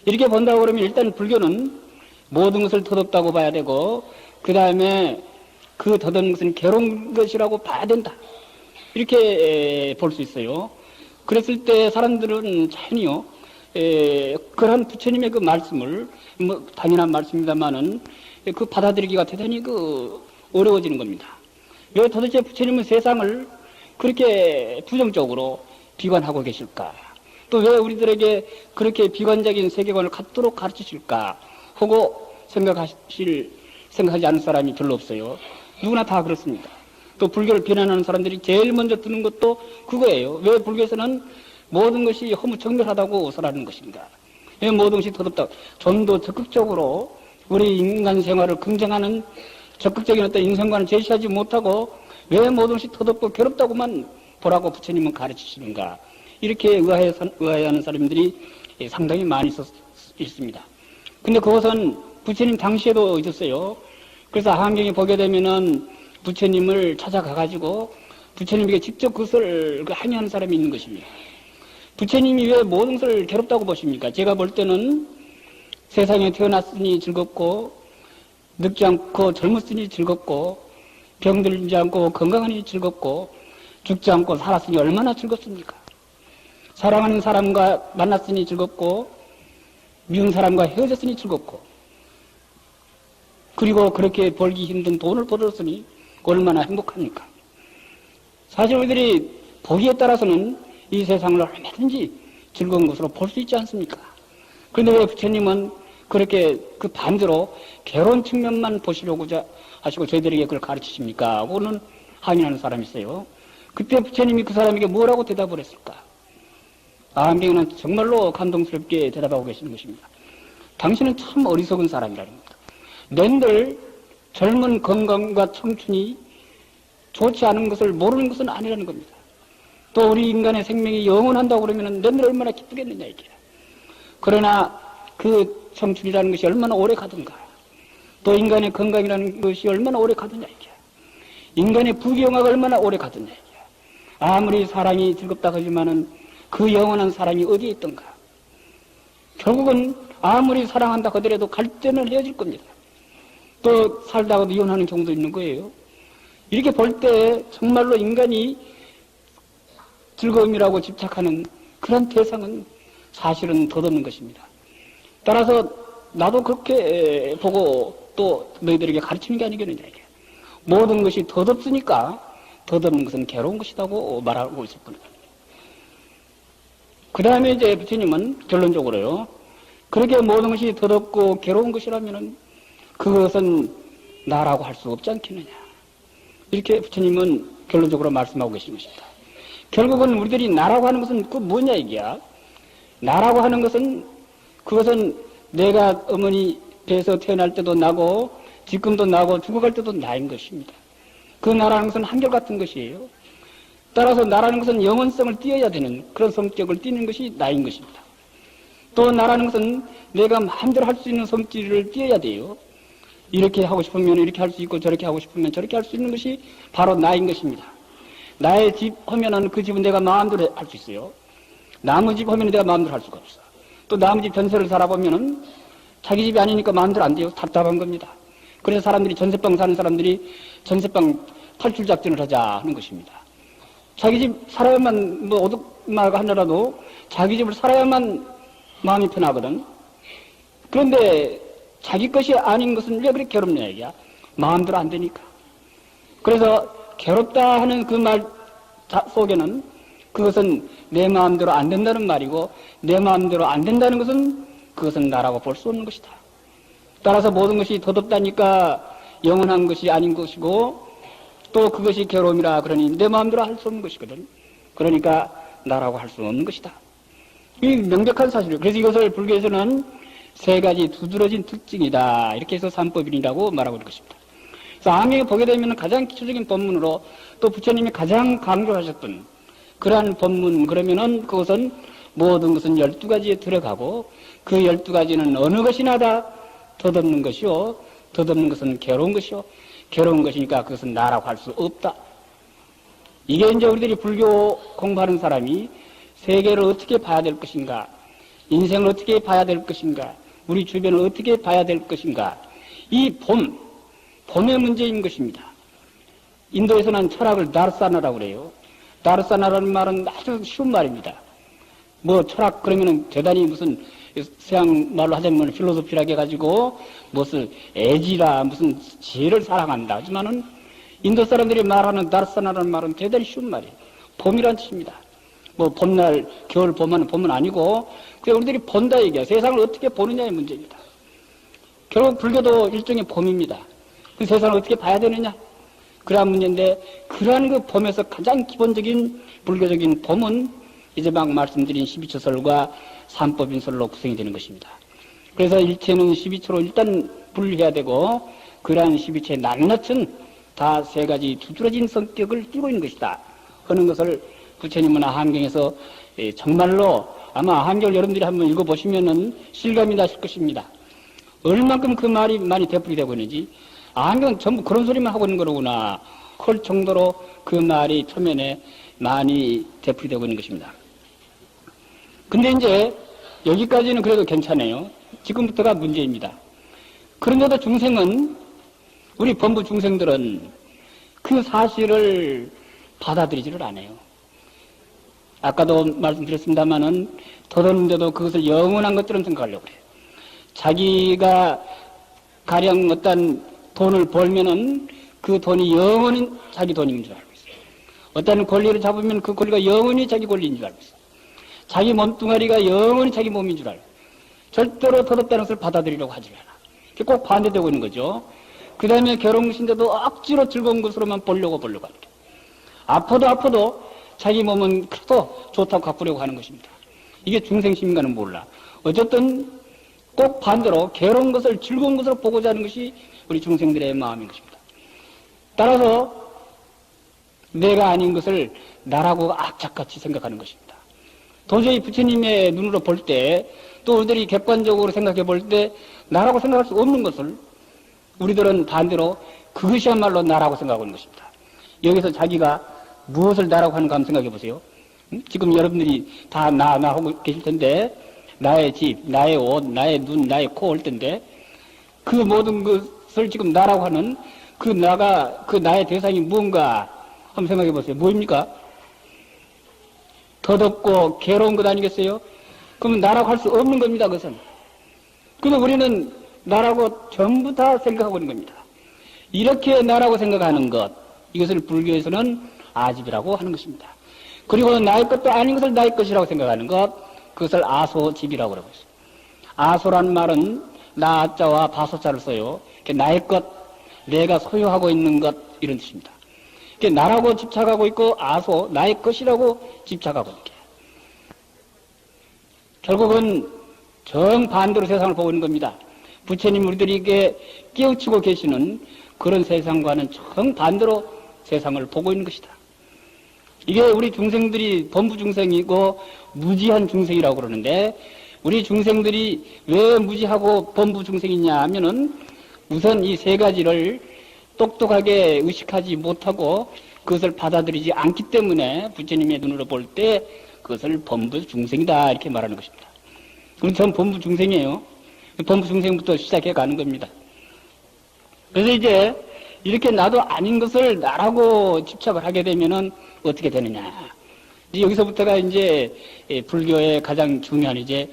이렇게 본다고 그러면 일단 불교는 모든 것을 더덥다고 봐야 되고, 그 다음에 그 더듬는 것은 괴로운 것이라고 봐야 된다. 이렇게 볼 수 있어요. 그랬을 때 사람들은 자연히요, 그런 부처님의 그 말씀을, 뭐, 당연한 말씀입니다만은, 그 받아들이기가 대단히 어려워지는 겁니다. 왜 도대체 부처님은 세상을 그렇게 부정적으로 비관하고 계실까? 또 왜 우리들에게 그렇게 비관적인 세계관을 갖도록 가르치실까? 하고 생각하지 않은 사람이 별로 없어요. 누구나 다 그렇습니다. 또 불교를 비난하는 사람들이 제일 먼저 드는 것도 그거예요. 왜 불교에서는 모든 것이 허무정멸하다고 설하는 것인가? 왜 모든 것이 더럽다? 좀 더 적극적으로 우리 인간 생활을 긍정하는 적극적인 어떤 인생관을 제시하지 못하고 왜 모든 것이 더럽고 괴롭다고만 보라고 부처님은 가르치시는가? 이렇게 의아해하는 사람들이 상당히 많이 있습니다. 근데 그것은 부처님 당시에도 있었어요. 그래서 한경에 보게 되면은 부처님을 찾아가가지고 부처님에게 직접 그것을 항의하는 사람이 있는 것입니다. 부처님이 왜 모든 것을 괴롭다고 보십니까? 제가 볼 때는 세상에 태어났으니 즐겁고, 늙지 않고 젊었으니 즐겁고, 병들지 않고 건강하니 즐겁고, 죽지 않고 살았으니 얼마나 즐겁습니까? 사랑하는 사람과 만났으니 즐겁고, 미운 사람과 헤어졌으니 즐겁고, 그리고 그렇게 벌기 힘든 돈을 벌었으니 얼마나 행복합니까? 사실 우리들이 보기에 따라서는 이 세상을 얼마든지 즐거운 것으로 볼 수 있지 않습니까? 그런데 왜 부처님은 그렇게 그 반대로 괴로운 측면만 보시려고자 하시고 저희들에게 그걸 가르치십니까? 하고는 항의하는 사람이 있어요. 그때 부처님이 그 사람에게 뭐라고 대답을 했을까? 안경은 정말로 감동스럽게 대답하고 계시는 것입니다. 당신은 참 어리석은 사람이라는 겁니다. 낸들 젊은 건강과 청춘이 좋지 않은 것을 모르는 것은 아니라는 겁니다. 또 우리 인간의 생명이 영원한다고 그러면 낸들 얼마나 기쁘겠느냐 이게. 그러나 그 청춘이라는 것이 얼마나 오래 가든가, 또 인간의 건강이라는 것이 얼마나 오래 가느냐 이게. 인간의 부귀영화가 얼마나 오래 가느냐 이게. 아무리 사랑이 즐겁다 하지만은 그 영원한 사랑이 어디에 있던가. 결국은 아무리 사랑한다 하더라도 갈 때는 헤어질 겁니다. 또 살다가도 이혼하는 경우도 있는 거예요. 이렇게 볼 때 정말로 인간이 즐거움이라고 집착하는 그런 대상은 사실은 덧없는 것입니다. 따라서 나도 그렇게 보고 또 너희들에게 가르치는 게 아니겠느냐 이게. 모든 것이 덧없으니까 덧없는 것은 괴로운 것이라고 말하고 있을 뿐입니다. 그 다음에 이제 부처님은 결론적으로요, 그렇게 모든 것이 덧없고 괴로운 것이라면은 그것은 나라고 할 수 없지 않겠느냐. 이렇게 부처님은 결론적으로 말씀하고 계신 것입니다. 결국은 우리들이 나라고 하는 것은 그 뭐냐 이게야. 나라고 하는 것은 그것은 내가 어머니 배에서 태어날 때도 나고 지금도 나고 죽어갈 때도 나인 것입니다. 그 나라는 것은 한결같은 것이에요. 따라서 나라는 것은 영원성을 띄어야 되는 그런 성격을 띄는 것이 나인 것입니다. 또 나라는 것은 내가 마음대로 할 수 있는 성질을 띄어야 돼요. 이렇게 하고 싶으면 이렇게 할 수 있고 저렇게 하고 싶으면 저렇게 할 수 있는 것이 바로 나인 것입니다. 나의 집 하면은 그 집은 내가 마음대로 할 수 있어요. 나무 집 하면 내가 마음대로 할 수가 없어. 또 나무 집 전세를 살아보면은 자기 집이 아니니까 마음대로 안 돼요. 답답한 겁니다. 그래서 사람들이 전세방 사는 사람들이 전세방 탈출 작전을 하자 하는 것입니다. 자기 집 살아야만 뭐 오둑마가 하더라도 자기 집을 살아야만 마음이 편하거든. 그런데 자기 것이 아닌 것은 왜 그렇게 괴롭냐 이게야. 마음대로 안 되니까. 그래서 괴롭다 하는 그 말 속에는 그것은 내 마음대로 안 된다는 말이고, 내 마음대로 안 된다는 것은 그것은 나라고 볼 수 없는 것이다. 따라서 모든 것이 덧없다니까 영원한 것이 아닌 것이고, 또 그것이 괴로움이라 그러니 내 마음대로 할 수 없는 것이거든. 그러니까 나라고 할 수 없는 것이다. 이 명백한 사실이에요. 그래서 이것을 불교에서는 세 가지 두드러진 특징이다. 이렇게 해서 삼법인이라고 말하고 있는 것입니다. 그래서 암행에 보게 되면 가장 기초적인 법문으로 또 부처님이 가장 강조하셨던 그러한 법문, 그러면은 그것은 모든 것은 12가지에 들어가고 그 12가지는 어느 것이나 다 덧없는 것이요. 덧없는 것은 괴로운 것이요. 괴로운 것이니까 그것은 나라고 할 수 없다. 이게 이제 우리들이 불교 공부하는 사람이 세계를 어떻게 봐야 될 것인가, 인생을 어떻게 봐야 될 것인가, 우리 주변을 어떻게 봐야 될 것인가, 이 봄의 문제인 것입니다. 인도에서는 철학을 다르사나라고 그래요. 다르사나라는 말은 아주 쉬운 말입니다. 뭐 철학 그러면은 대단히 무슨 서양 말로 하자면 필로소피라게 해가지고 무슨 애지라 무슨 지혜를 사랑한다 하지만은 인도 사람들이 말하는 다르사나라는 말은 대단히 쉬운 말이에요. 봄이란 뜻입니다. 뭐 봄날 겨울 봄은 봄은 아니고 그냥 우리들이 본다 얘기야. 세상을 어떻게 보느냐의 문제입니다. 결국 불교도 일종의 봄입니다. 그 세상을 어떻게 봐야 되느냐, 그러한 문제인데, 그러한 그 봄에서 가장 기본적인 불교적인 봄은 이제 막 말씀드린 12처설과 삼법인설로 구성이 되는 것입니다. 그래서 일체는 12처로 일단 분류해야 되고, 그러한 12처의 낱낱은 다 세 가지 두드러진 성격을 띠고 있는 것이다 하는 것을 부처님은 아한경에서 정말로 아마 아한경을 여러분들이 한번 읽어보시면은 실감이 나실 것입니다. 얼만큼 그 말이 많이 되풀이 되고 있는지, 아한경은 전부 그런 소리만 하고 있는 거로구나 할 정도로 그 말이 표면에 많이 되풀이 되고 있는 것입니다. 근데 이제 여기까지는 그래도 괜찮아요. 지금부터가 문제입니다. 그런데도 중생은, 우리 범부 중생들은 그 사실을 받아들이지를 않아요. 아까도 말씀드렸습니다마는 더듬는데도 그것을 영원한 것처럼 생각하려고 그래요. 자기가 가령 어떤 돈을 벌면은 그 돈이 영원히 자기 돈인 줄 알고 있어요. 어떤 권리를 잡으면 그 권리가 영원히 자기 권리인 줄 알고 있어요. 자기 몸뚱아리가 영원히 자기 몸인 줄 알고, 절대로 더럽다는 것을 받아들이려고 하지 않아. 꼭 반대되고 있는 거죠. 그 다음에 괴로운 것인데도 억지로 즐거운 것으로만 보려고 하는 게, 아파도 자기 몸은 그래도 좋다고 가꾸려고 하는 것입니다. 이게 중생심인가는 몰라. 어쨌든 꼭 반대로 괴로운 것을 즐거운 것으로 보고자 하는 것이 우리 중생들의 마음인 것입니다. 따라서 내가 아닌 것을 나라고 악착같이 생각하는 것입니다. 도저히 부처님의 눈으로 볼 때, 또 우리들이 객관적으로 생각해 볼 때 나라고 생각할 수 없는 것을 우리들은 반대로 그것이야말로 나라고 생각하는 것입니다. 여기서 자기가 무엇을 나라고 하는가 한번 생각해 보세요. 지금 여러분들이 다 나 하고 계실 텐데, 나의 집, 나의 옷, 나의 눈, 나의 코 올 텐데, 그 모든 것을 지금 나라고 하는 그 나의 대상이 무언가 한번 생각해 보세요. 뭐입니까? 더덥고 괴로운 것 아니겠어요? 그러면 나라고 할 수 없는 겁니다, 그것은. 그래서 우리는 나라고 전부 다 생각하고 있는 겁니다. 이렇게 나라고 생각하는 것, 이것을 불교에서는 아집이라고 하는 것입니다. 그리고 나의 것도 아닌 것을 나의 것이라고 생각하는 것, 그것을 아소집이라고 하고 있어요. 아소라는 말은 나자와 바소자를 써요. 나의 것, 내가 소유하고 있는 것, 이런 뜻입니다. 나라고 집착하고 있고, 아소, 나의 것이라고 집착하고 있게. 결국은 정반대로 세상을 보고 있는 겁니다. 부처님 우리들에게 깨우치고 계시는 그런 세상과는 정반대로 세상을 보고 있는 것이다. 이게 우리 중생들이 범부 중생이고 무지한 중생이라고 그러는데, 우리 중생들이 왜 무지하고 범부 중생이냐 하면은 우선 이 세 가지를 똑똑하게 의식하지 못하고 그것을 받아들이지 않기 때문에 부처님의 눈으로 볼 때 그것을 범부 중생이다 이렇게 말하는 것입니다. 그럼 전 범부 중생이에요. 범부 중생부터 시작해 가는 겁니다. 그래서 이제 이렇게 나도 아닌 것을 나라고 집착을 하게 되면은 어떻게 되느냐. 이제 여기서부터가 이제 불교의 가장 중요한 이제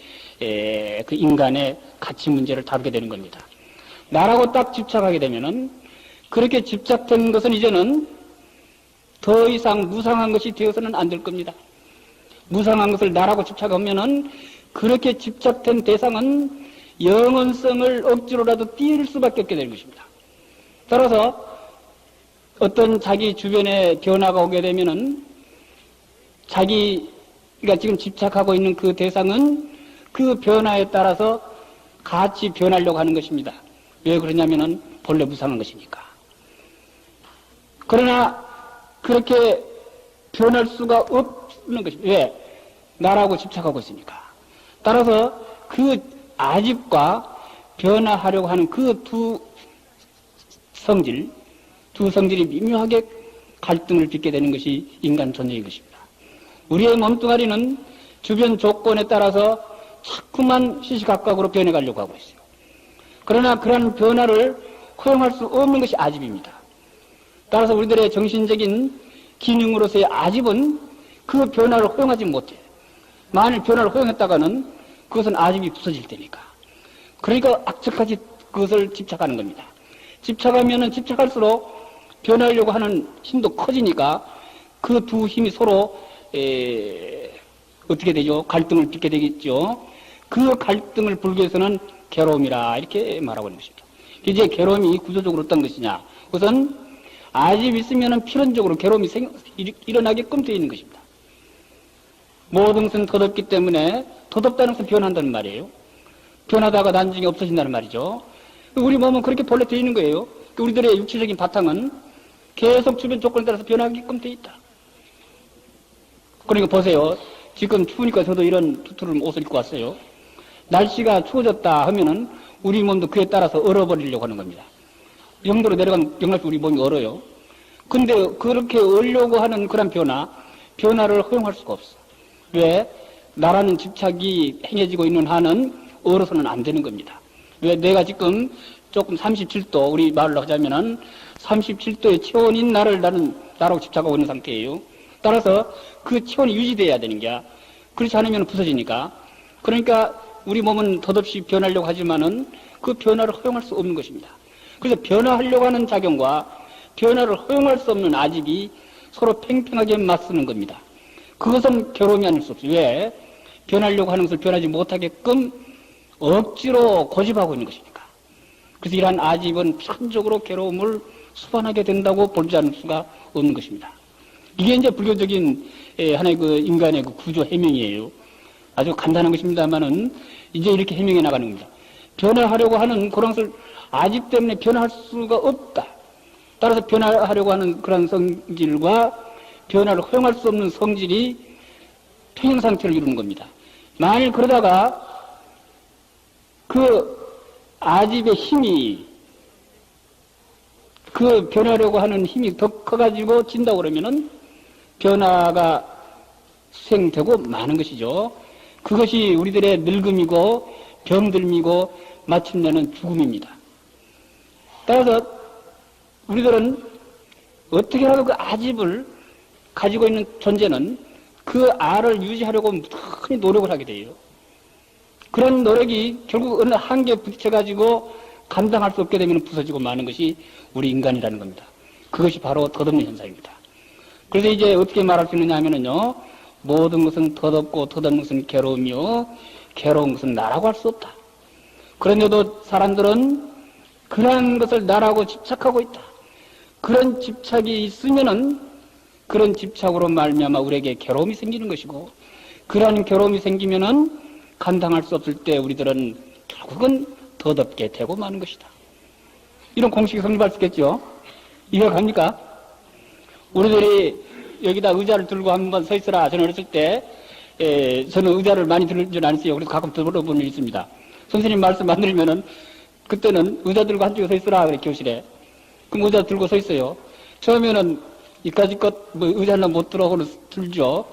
그 인간의 가치 문제를 다루게 되는 겁니다. 나라고 딱 집착하게 되면은 그렇게 집착된 것은 이제는 더 이상 무상한 것이 되어서는 안 될 겁니다. 무상한 것을 나라고 집착하면은 그렇게 집착된 대상은 영원성을 억지로라도 띄울 수밖에 없게 되는 것입니다. 따라서 어떤 자기 주변에 변화가 오게 되면은 자기가 지금 집착하고 있는 그 대상은 그 변화에 따라서 같이 변하려고 하는 것입니다. 왜 그러냐면은 본래 무상한 것이니까. 그러나 그렇게 변할 수가 없는 것입니다. 왜? 나라고 집착하고 있으니까. 따라서 그 아집과 변화하려고 하는 그 두 성질이 미묘하게 갈등을 빚게 되는 것이 인간 존재인 것입니다. 우리의 몸뚱아리는 주변 조건에 따라서 자꾸만 시시각각으로 변해가려고 하고 있어요. 그러나 그런 변화를 허용할 수 없는 것이 아집입니다. 따라서 우리들의 정신적인 기능으로서의 아집은 그 변화를 허용하지 못해. 만일 변화를 허용했다가는 그것은 아집이 부서질 테니까. 그러니까 악착같이 그것을 집착하는 겁니다. 집착하면은 집착할수록 변하려고 하는 힘도 커지니까 그 두 힘이 서로 어떻게 되죠? 갈등을 빚게 되겠죠. 그 갈등을 불기 위해서는 괴로움이라 이렇게 말하고 있는 것입니다. 이제 괴로움이 구조적으로 어떤 것이냐? 우선 아집이 있으면은 필연적으로 괴로움이 일어나게끔 되어 있는 것입니다. 모든 것은 덧없기 때문에 덧없다는 것은 변한다는 말이에요. 변하다가 나중에 없어진다는 말이죠. 우리 몸은 그렇게 본래 되어 있는 거예요. 우리들의 육체적인 바탕은 계속 주변 조건에 따라서 변하게끔 되어 있다. 그러니까 보세요. 지금 추우니까 저도 이런 투투를 옷을 입고 왔어요. 날씨가 추워졌다 하면은 우리 몸도 그에 따라서 얼어버리려고 하는 겁니다. 영도로 내려간 영날씨 우리 몸이 얼어요. 근데 그렇게 얼려고 하는 그런 변화를 허용할 수가 없어. 왜? 나라는 집착이 행해지고 있는 한은 얼어서는 안 되는 겁니다. 왜? 내가 지금 조금 37도, 우리 말로 하자면은 37도의 체온인 나라고 집착하고 있는 상태예요. 따라서 그 체온이 유지돼야 되는 게, 그렇지 않으면 부서지니까. 그러니까 우리 몸은 덧없이 변하려고 하지만은 그 변화를 허용할 수 없는 것입니다. 그래서 변화하려고 하는 작용과 변화를 허용할 수 없는 아집이 서로 팽팽하게 맞서는 겁니다. 그것은 괴로움이 아닐 수 없어요. 왜? 변하려고 하는 것을 변하지 못하게끔 억지로 고집하고 있는 것이니까. 그래서 이러한 아집은 필연적으로 괴로움을 수반하게 된다고 보지 않을 수가 없는 것입니다. 이게 이제 불교적인 하나의 그 인간의 그 구조 해명이에요. 아주 간단한 것입니다만은 이제 이렇게 해명해 나가는 겁니다. 변화하려고 하는 그런 것을 아집 때문에 변화할 수가 없다. 따라서 변화하려고 하는 그런 성질과 변화를 허용할 수 없는 성질이 평행 상태를 이루는 겁니다. 만일 그러다가 그 아집의 힘이 그 변하려고 하는 힘이 더 커가지고 진다고 그러면은 변화가 수행되고 마는 것이죠. 그것이 우리들의 늙음이고 병들미고 마침내는 죽음입니다. 따라서 우리들은 어떻게라도 그 아집을 가지고 있는 존재는 그 알을 유지하려고 무척히 노력을 하게 돼요. 그런 노력이 결국 어느 한계에 부딪혀가지고 감당할 수 없게 되면 부서지고 마는 것이 우리 인간이라는 겁니다. 그것이 바로 덧없는 현상입니다. 그래서 이제 어떻게 말할 수 있느냐 하면은요, 모든 것은 덧없고 덧없는 것은 괴로움이요, 괴로운 것은 나라고 할 수 없다. 그런데도 사람들은 그런 것을 나라고 집착하고 있다. 그런 집착이 있으면은 그런 집착으로 말미암아 우리에게 괴로움이 생기는 것이고, 그런 괴로움이 생기면은 감당할 수 없을 때 우리들은 결국은 덧없게 되고 마는 것이다. 이런 공식이 성립할 수 있겠죠? 이해갑니까? 우리들이 여기다 의자를 들고 한번 서 있으라. 저는 어렸을 때, 저는 의자를 많이 들지 않았어요. 그래서 가끔 들어본 일이 있습니다. 선생님 말씀 안 들으면은, 그때는 의자 들고 한쪽에 서 있으라. 그래, 교실에. 그럼 의자 들고 서 있어요. 처음에는 이까지 것, 의자 하나 못 들어오고는 들죠.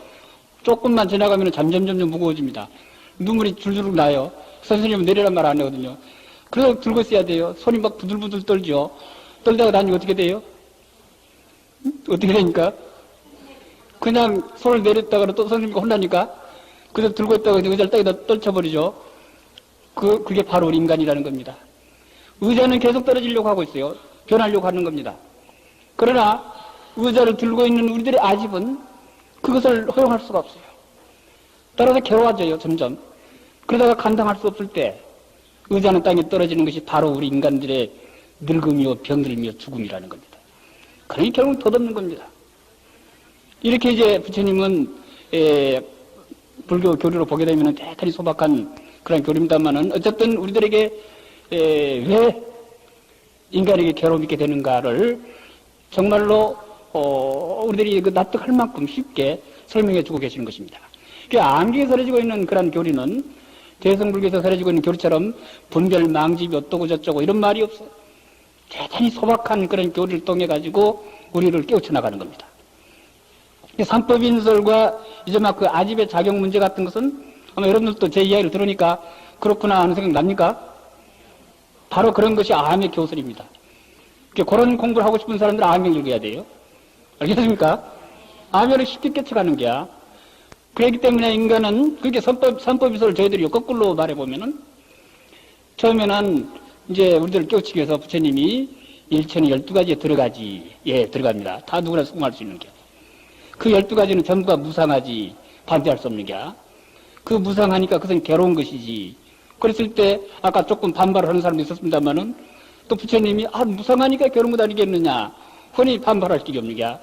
조금만 지나가면 점점 무거워집니다. 눈물이 줄줄 나요. 선생님은 내리란 말 안 하거든요. 그래서 들고 있어야 돼요. 손이 막 부들부들 떨죠. 떨다가 나중에 어떻게 돼요? 어떻게 되니까? 그냥 손을 내렸다가 또 선생님이 혼나니까, 그래서 들고 있다가 의자를 땅에다 떨쳐버리죠. 그게 바로 우리 인간이라는 겁니다. 의자는 계속 떨어지려고 하고 있어요. 변하려고 하는 겁니다. 그러나 의자를 들고 있는 우리들의 아집은 그것을 허용할 수가 없어요. 따라서 괴로워져요, 점점. 그러다가 감당할 수 없을 때 의자는 땅에 떨어지는 것이 바로 우리 인간들의 늙음이요, 병들이며 죽음이라는 겁니다. 그러니 결국 덧없는 겁니다. 이렇게 이제 부처님은 불교 교리로 보게 되면 대단히 소박한 그런 교리입니다만은 어쨌든 우리들에게 왜 인간에게 괴로움이 있게 되는가를 정말로 우리들이 그 납득할 만큼 쉽게 설명해 주고 계시는 것입니다. 암기에 설해지고 있는 그런 교리는 대성불교에서 설해지고 있는 교리처럼 분별, 망집이 어떠고 저쩌고 이런 말이 없어요. 대단히 소박한 그런 교리를 통해 가지고 우리를 깨우쳐 나가는 겁니다. 삼법인설과 이제 막 그 아집의 작용 문제 같은 것은 아마 여러분들도 제 이야기를 들으니까 그렇구나 하는 생각 납니까? 바로 그런 것이 암의 교설입니다. 그런 공부를 하고 싶은 사람들은 암을 읽어야 돼요. 알겠습니까? 암을 쉽게 깨쳐가는 게야. 그렇기 때문에 인간은 그렇게 선법이설을 저희들이 거꾸로 말해보면은 처음에는 이제 우리들을 깨우치기 위해서 부처님이 일체는 12가지에 들어가지. 예, 들어갑니다. 다 누구나 수긍할 수 있는 게. 그 12가지는 전부가 무상하지. 반대할 수 없는 게. 그 무상하니까 그것은 괴로운 것이지. 그랬을 때 아까 조금 반발을 하는 사람도 있었습니다만은 또 부처님이 무상하니까 괴로운 것 아니겠느냐. 흔히 반발할 길이 없는 게.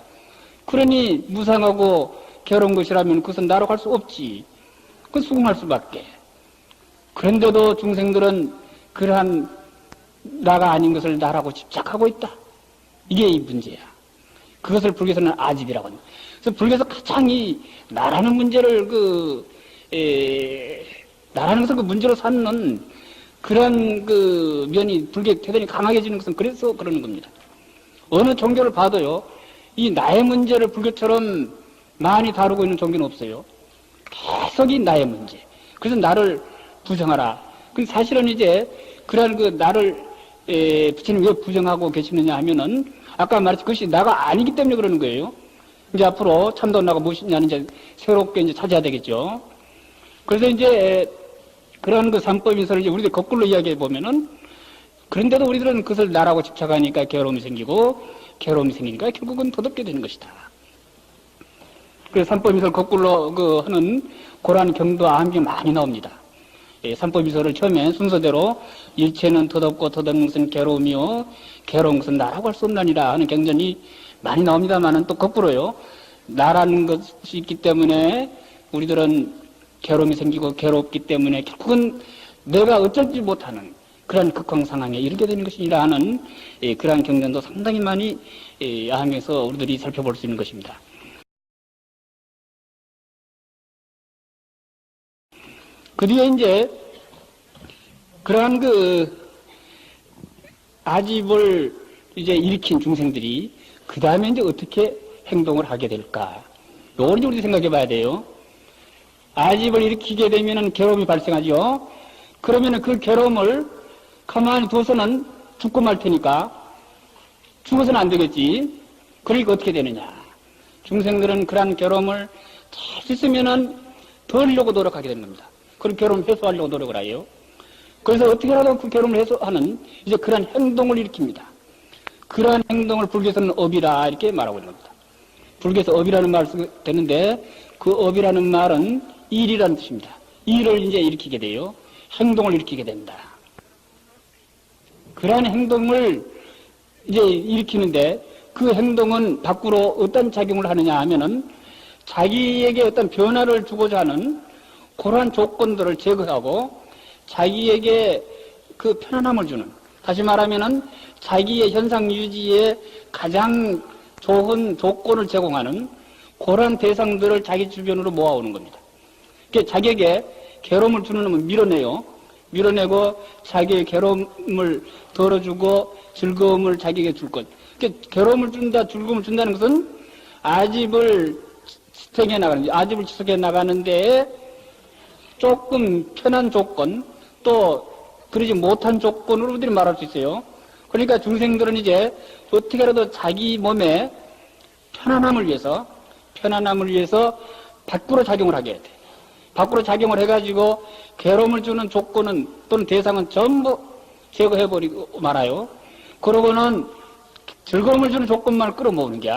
그러니 무상하고 괴로운 것이라면 그것은 나로 할 수 없지. 그건 수긍할 수밖에. 그런데도 중생들은 그러한 나가 아닌 것을 나라고 집착하고 있다. 이게 이 문제야. 그것을 불교에서는 아집이라고 합니다. 그래서 불교에서 가장 이 나라는 문제를 나라는 것을 그 문제로 삼는 그런 그 면이 불교의 태도이 강하게지는 것은 그래서 그러는 겁니다. 어느 종교를 봐도요, 이 나의 문제를 불교처럼 많이 다루고 있는 종교는 없어요. 계속 이 나의 문제. 그래서 나를 부정하라. 근데 사실은 이제 그런 그 나를 부처님 왜 부정하고 계시느냐 하면은 아까 말했듯이 그것이 나가 아니기 때문에 그러는 거예요. 이제 앞으로 참다운 나가 무엇이냐는 이제 새롭게 이제 찾아야 되겠죠. 그래서 이제 그런 그 삼법인설을 이제 우리들 거꾸로 이야기해 보면은 그런데도 우리들은 그것을 나라고 집착하니까 괴로움이 생기고 괴로움이 생기니까 결국은 더럽게 되는 것이다. 그래서 삼법인설 거꾸로 하는 그러한 경도 암이 많이 나옵니다. 삼법인설을 처음에 순서대로 일체는 더덥고 더없는 것은 괴로움이요 괴로운 것은 나라고 할 수 없나니라 하는 경전이 많이 나옵니다만은 또 거꾸로요. 나라는 것이 있기 때문에 우리들은 괴로움이 생기고 괴롭기 때문에 결국은 내가 어쩔지 못하는 그런 극황 상황에 이르게 되는 것이라 하는 그러한 경전도 상당히 많이 암에서 우리들이 살펴볼 수 있는 것입니다. 그 뒤에 이제 그러한 아집을 이제 일으킨 중생들이 그 다음에 이제 어떻게 행동을 하게 될까? 요걸 이제 우리 생각해 봐야 돼요. 아집을 일으키게 되면은 괴로움이 발생하죠. 그러면은 그 괴로움을 가만히 둬서는 죽고 말 테니까 죽어서는 안 되겠지. 그러니까 어떻게 되느냐? 중생들은 그러한 괴로움을 잘 있으면은 덜려고 노력하게 되는 겁니다. 그런 괴로움을 해소하려고 노력을 해요. 그래서 어떻게라도 그 괴로움을 해소하는 이제 그러한 행동을 일으킵니다. 그러한 행동을 불교에서는 업이라 이렇게 말하고 있는 겁니다. 불교에서 업이라는 말을 쓰게 되는데 그 업이라는 말은 일이라는 뜻입니다. 일을 이제 일으키게 돼요. 행동을 일으키게 된다. 그러한 행동을 이제 일으키는데 그 행동은 밖으로 어떤 작용을 하느냐 하면은 자기에게 어떤 변화를 주고자 하는 그러한 조건들을 제거하고 자기에게 그 편안함을 주는, 다시 말하면은 자기의 현상 유지에 가장 좋은 조건을 제공하는 그러한 대상들을 자기 주변으로 모아오는 겁니다. 그러니까 자기에게 괴로움을 주는 놈은 밀어내요. 밀어내고 자기의 괴로움을 덜어주고 즐거움을 자기에게 줄 것. 그러니까 괴로움을 준다, 즐거움을 준다는 것은 아집을 지탱해 나가는, 아집을 지속해 나가는데 조금 편한 조건, 또 그러지 못한 조건으로 우리들이 말할 수 있어요. 그러니까 중생들은 이제 어떻게라도 자기 몸에 편안함을 위해서 밖으로 작용을 하게 돼. 밖으로 작용을 해가지고 괴로움을 주는 조건은 또는 대상은 전부 제거해버리고 말아요. 그러고는 즐거움을 주는 조건만 끌어모으는 게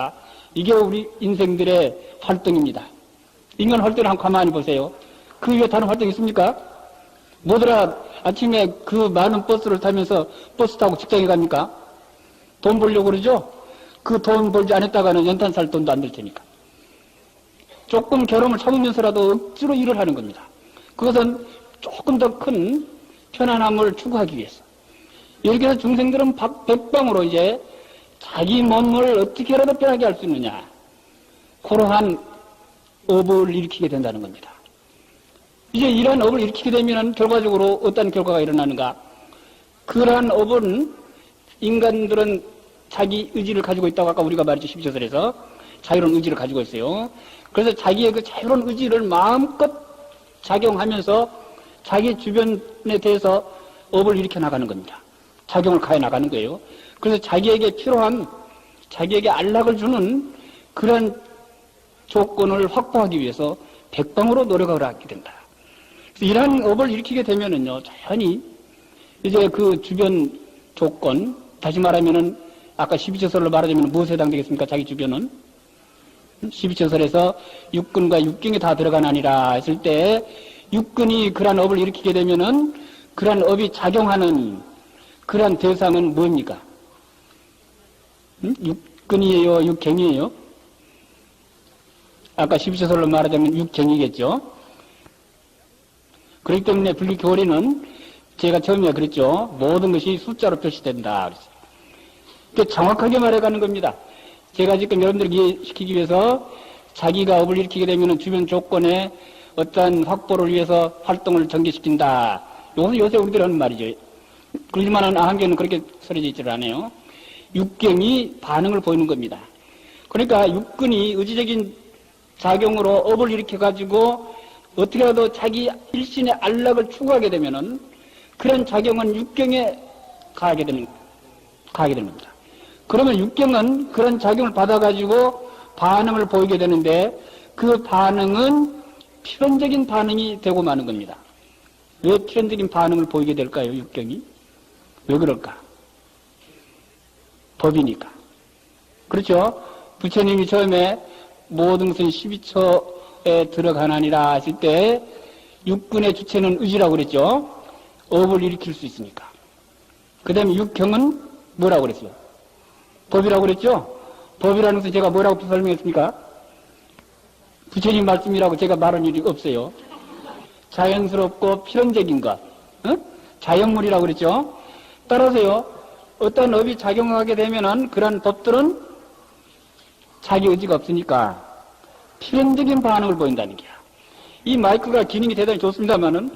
이게 우리 인생들의 활동입니다. 인간 활동을 한번 가만히 보세요. 그 위에 다른 활동이 있습니까? 뭐더라 아침에 그 많은 버스를 타면서 버스 타고 직장에 갑니까? 돈 벌려고 그러죠? 그 돈 벌지 않았다가는 연탄 살 돈도 안 될 테니까. 조금 괴로움을 참으면서라도 억지로 일을 하는 겁니다. 그것은 조금 더 큰 편안함을 추구하기 위해서. 이렇게 해서 중생들은 백방으로 이제 자기 몸을 어떻게라도 편하게 할 수 있느냐. 그러한 업을 일으키게 된다는 겁니다. 이제 이러한 업을 일으키게 되면 결과적으로 어떤 결과가 일어나는가? 그러한 업은 인간들은 자기 의지를 가지고 있다고 아까 우리가 말했죠. 12조설에서 자유로운 의지를 가지고 있어요. 그래서 자기의 그 자유로운 의지를 마음껏 작용하면서 자기 주변에 대해서 업을 일으켜 나가는 겁니다. 작용을 가해 나가는 거예요. 그래서 자기에게 필요한, 자기에게 안락을 주는 그런 조건을 확보하기 위해서 백방으로 노력을 하게 된다. 그래서 이러한 업을 일으키게 되면은요, 자연히 이제 그 주변 조건, 다시 말하면은 아까 12처설로 말하자면 무엇에 해당되겠습니까? 자기 주변은 12처설에서 육근과 육경이 다 들어가나니라 했을 때 육근이 그러한 업을 일으키게 되면은 그러한 업이 작용하는 그러한 대상은 뭡니까? 육근이에요? 육경이에요? 아까 12처설로 말하자면 육경이겠죠? 그렇기 때문에 불교리는 제가 처음에 그랬죠. 모든 것이 숫자로 표시된다. 그래서 정확하게 말해가는 겁니다. 제가 지금 여러분들에게 이해시키기 위해서 자기가 업을 일으키게 되면 주변 조건에 어떠한 확보를 위해서 활동을 전개시킨다. 이것은 요새 우리들 하는 말이죠. 그러지만 아한경은 그렇게 설해져 있지를 않아요. 육경이 반응을 보이는 겁니다. 그러니까 육근이 의지적인 작용으로 업을 일으켜가지고 어떻게라도 자기 일신의 안락을 추구하게 되면은 그런 작용은 육경에 가게 되는 겁니다. 그러면 육경은 그런 작용을 받아가지고 반응을 보이게 되는데 그 반응은 필연적인 반응이 되고 마는 겁니다. 왜 필연적인 반응을 보이게 될까요, 육경이? 왜 그럴까? 법이니까. 그렇죠? 부처님이 처음에 모든 것은 12처에 들어가나니라 하실 때 육근의 주체는 의지라고 그랬죠? 업을 일으킬 수 있으니까. 그 다음에 육경은 뭐라고 그랬어요? 법이라고 그랬죠? 법이라는 것은 제가 뭐라고 설명했습니까? 부처님 말씀이라고 제가 말한 일이 없어요. 자연스럽고 필연적인 것. 자연물이라고 그랬죠? 따라서요, 어떤 업이 작용하게 되면은 그런 법들은 자기 의지가 없으니까 필연적인 반응을 보인다는 게야. 이 마이크가 기능이 대단히 좋습니다만은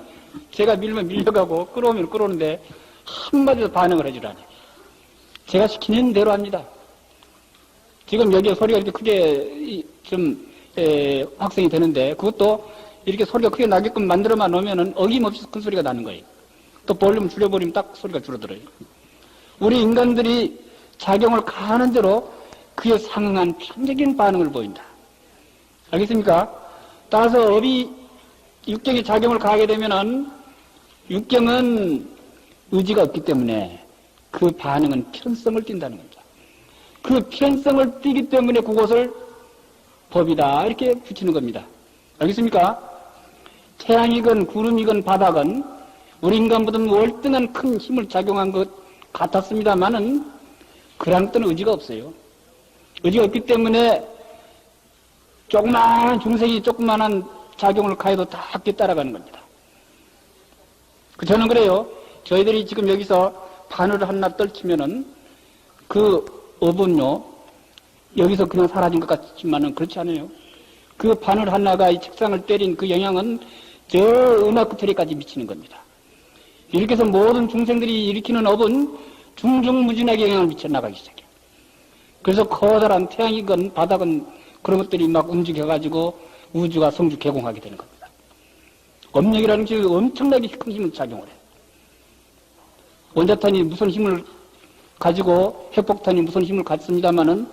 제가 밀면 밀려가고 끌어오면 끌어오는데 한마디도 반응을 해주라니. 제가 시키는 대로 합니다. 지금 여기에 소리가 이렇게 크게 좀 확성이 되는데 그것도 이렇게 소리가 크게 나게끔 만들어만 놓으면은 어김없이 큰 소리가 나는 거예요. 또 볼륨 줄여버리면 딱 소리가 줄어들어요. 우리 인간들이 작용을 가하는 대로 그에 상응한 필연적인 반응을 보인다. 알겠습니까? 따라서 업이 육경이 작용을 가하게 되면은 육경은 의지가 없기 때문에 그 반응은 필연성을 띈다는 겁니다. 그 필연성을 띠기 때문에 그것을 법이다 이렇게 붙이는 겁니다. 알겠습니까? 태양이건 구름이건 바다건 우리 인간보다는 월등한 큰 힘을 작용한 것 같았습니다만은 그런 때는 의지가 없어요. 의지가 없기 때문에 조그마한 중생이 조그마한 작용을 가해도 다 함께 따라가는 겁니다. 저는 그래요. 저희들이 지금 여기서 바늘을 하나 떨치면은 그 업은요, 여기서 그냥 사라진 것 같지만은 그렇지 않아요. 그 바늘 하나가 이 책상을 때린 그 영향은 저 은하 끝에까지 미치는 겁니다. 이렇게 해서 모든 중생들이 일으키는 업은 중중무진하게 영향을 미쳐 나가기 시작해요. 그래서 커다란 태양이건 바다건 그런 것들이 막 움직여가지고 우주가 성주 개공하게 되는 겁니다. 업력이라는 것이 엄청나게 큰 힘을 작용을 해요. 원자탄이 무슨 힘을 가지고 핵폭탄이 무슨 힘을 갖습니다마는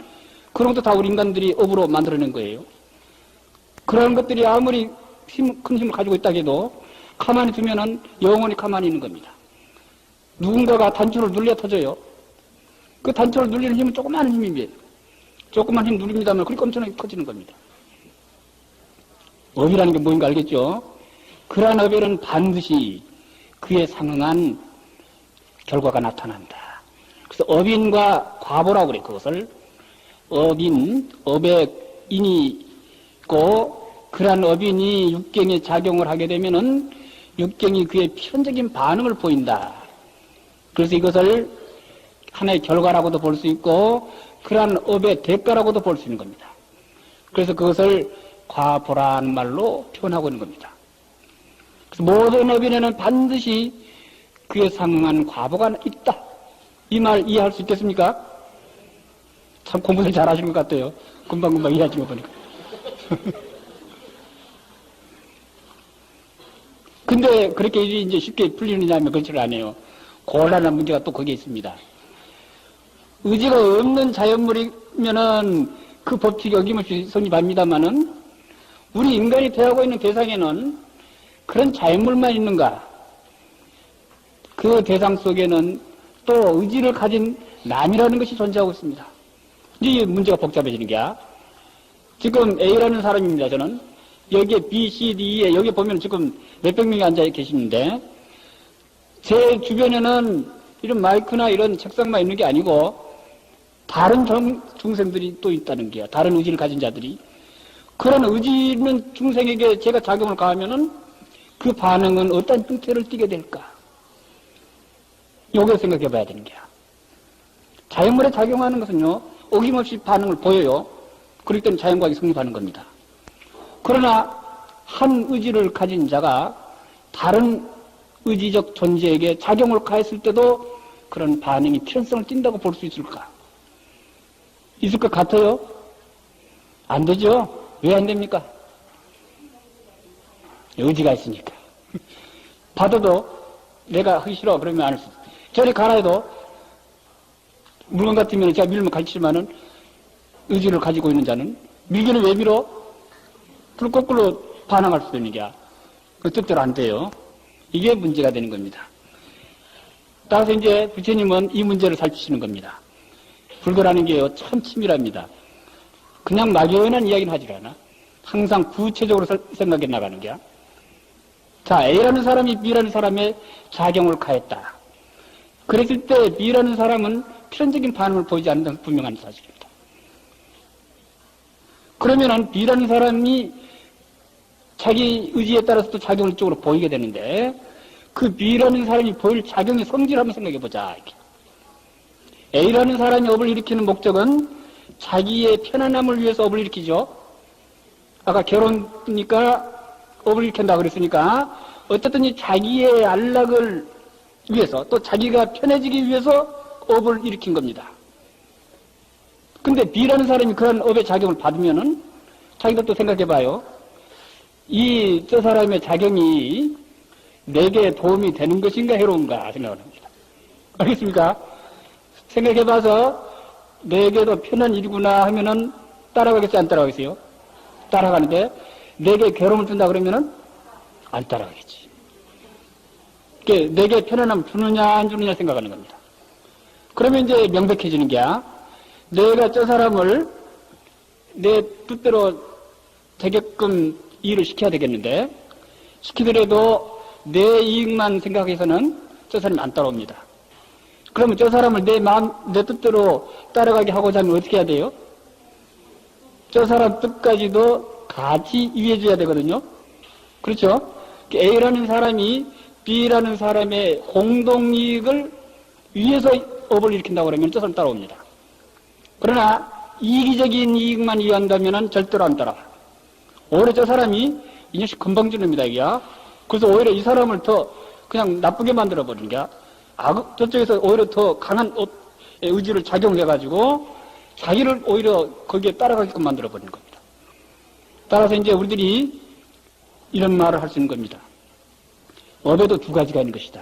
그런 것도 다 우리 인간들이 업으로 만들어낸 거예요. 그런 것들이 아무리 큰 힘을 가지고 있다 해도 가만히 두면은 영원히 가만히 있는 겁니다. 누군가가 단추를 눌려 터져요. 그 단추를 눌리는 힘은 조그마한 힘이에요. 조그만 힘 누릅니다만 그렇게 엄청나게 커지는 겁니다. 업이라는 게 뭔가 알겠죠? 그러한 업에는 반드시 그에 상응한 결과가 나타난다. 그래서 업인과 과보라고 그래. 그것을 업의 인이 있고 그러한 업인이 육경에 작용을 하게 되면은 육경이 그의 필연적인 반응을 보인다. 그래서 이것을 하나의 결과라고도 볼 수 있고 그러한 업의 대가라고도 볼 수 있는 겁니다. 그래서 그것을 과보라는 말로 표현하고 있는 겁니다. 그래서 모든 업인에는 반드시 그에 상응한 과보가 있다. 이 말 이해할 수 있겠습니까? 참 공부를 잘 하신 것 같아요. 금방금방 이해하신 거 보니까. 근데 그렇게 일이 이제 쉽게 풀리느냐 하면 그렇지를 않아요. 곤란한 문제가 또 거기에 있습니다. 의지가 없는 자연물이면은 그 법칙이 어김없이 성립합니다만은 우리 인간이 대하고 있는 대상에는 그런 자연물만 있는가? 그 대상 속에는 또 의지를 가진 남이라는 것이 존재하고 있습니다. 이 문제가 복잡해지는 게야. 지금 A라는 사람입니다, 저는. 여기에 B, C, D, E에 여기 보면 지금 몇백 명이 앉아 계시는데 제 주변에는 이런 마이크나 이런 책상만 있는 게 아니고 다른 중생들이 또 있다는 게야. 다른 의지를 가진 자들이. 그런 의지 있는 중생에게 제가 작용을 가하면은 그 반응은 어떤 형태를 띠게 될까? 요걸 생각해 봐야 되는 게야. 자연물에 작용하는 것은요, 어김없이 반응을 보여요. 그럴 때는 자연과학이 성립하는 겁니다. 그러나 한 의지를 가진 자가 다른 의지적 존재에게 작용을 가했을 때도 그런 반응이 필연성을 띈다고 볼 수 있을까? 있을 것 같아요? 안 되죠? 왜 안 됩니까? 의지가 있으니까. 받아도 내가 하기 싫어 그러면 안 할 수 있어요. 저리 가라 해도 물건 같으면 제가 밀면 갈치지만은 의지를 가지고 있는 자는 밀기는 왜 밀어? 불 거꾸로 반항할 수 있는 게야. 그 뜻대로 안 돼요. 이게 문제가 되는 겁니다. 따라서 이제 부처님은 이 문제를 살피시는 겁니다. 불교라는 게요, 참 치밀합니다. 그냥 막연한 이야기는 하지 않아. 항상 구체적으로 생각해 나가는 게야. 자, A라는 사람이 B라는 사람의 작용을 가했다. 그랬을 때 B라는 사람은 필연적인 반응을 보이지 않는 것은 분명한 사실입니다. 그러면은 B라는 사람이 자기 의지에 따라서 또 작용을 쪽으로 보이게 되는데 그 B라는 사람이 보일 작용의 성질을 한번 생각해 보자. A라는 사람이 업을 일으키는 목적은 자기의 편안함을 위해서 업을 일으키죠. 아까 결혼이니까 업을 일으킨다 그랬으니까 어쨌든 이 자기의 안락을 위해서 또 자기가 편해지기 위해서 업을 일으킨 겁니다. 근데 B라는 사람이 그런 업의 작용을 받으면은 자기가 또 생각해 봐요. 저 사람의 작용이 내게 도움이 되는 것인가 해로운가 생각을 합니다. 알겠습니까? 생각해 봐서 내게도 편한 일이구나 하면은 따라가겠어요? 안 따라가겠어요? 따라가는데 내게 괴로움을 준다 그러면은 안 따라가겠지. 내게 편안함을 주느냐 안 주느냐 생각하는 겁니다. 그러면 이제 명백해지는 게야. 내가 저 사람을 내 뜻대로 되게끔 일을 시켜야 되겠는데 시키더라도 내 이익만 생각해서는 저 사람이 안 따라옵니다. 그러면 저 사람을 내 뜻대로 따라가게 하고자 하면 어떻게 해야 돼요? 저 사람 뜻까지도 같이 이해해줘야 되거든요. 그렇죠? A라는 사람이 B라는 사람의 공동이익을 위해서 업을 일으킨다고 그러면 저 사람 따라옵니다. 그러나 이기적인 이익만 이해한다면 절대로 안 따라와. 오히려 저 사람이 이 녀석 금방 주는입니다, 이게야. 그래서 오히려 이 사람을 더 그냥 나쁘게 만들어버리는 게야. 저쪽에서 오히려 더 강한 의지를 작용해가지고 자기를 오히려 거기에 따라가게끔 만들어버리는 겁니다. 따라서 이제 우리들이 이런 말을 할 수 있는 겁니다. 업에도 두 가지가 있는 것이다.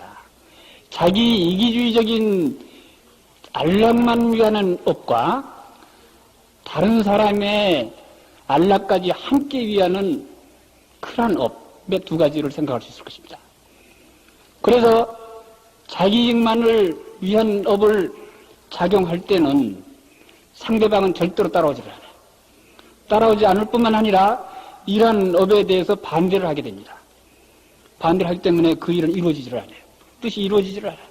자기 이기주의적인 안락만 위하는 업과 다른 사람의 안락까지 함께 위하는 큰한 업의 두 가지를 생각할 수 있을 것입니다. 그래서 자기 이익만을 위한 업을 작용할 때는 상대방은 절대로 따라오지 않아요. 따라오지 않을 뿐만 아니라 이러한 업에 대해서 반대를 하게 됩니다. 반대를 하기 때문에 그 일은 이루어지질 않아요. 뜻이 이루어지질 않아요.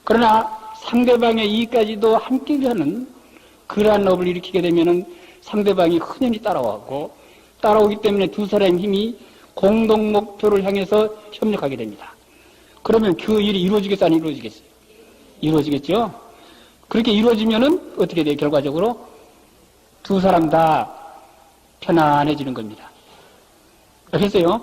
그러나 상대방의 이익까지도 함께 위하는 그러한 업을 일으키게 되면은 상대방이 흔연히 따라오기 때문에 두 사람의 힘이 공동 목표를 향해서 협력하게 됩니다. 그러면 그 일이 이루어지겠어, 안 이루어지겠어요? 이루어지겠죠? 그렇게 이루어지면은 어떻게 돼요? 결과적으로 두 사람 다 편안해지는 겁니다. 알겠어요?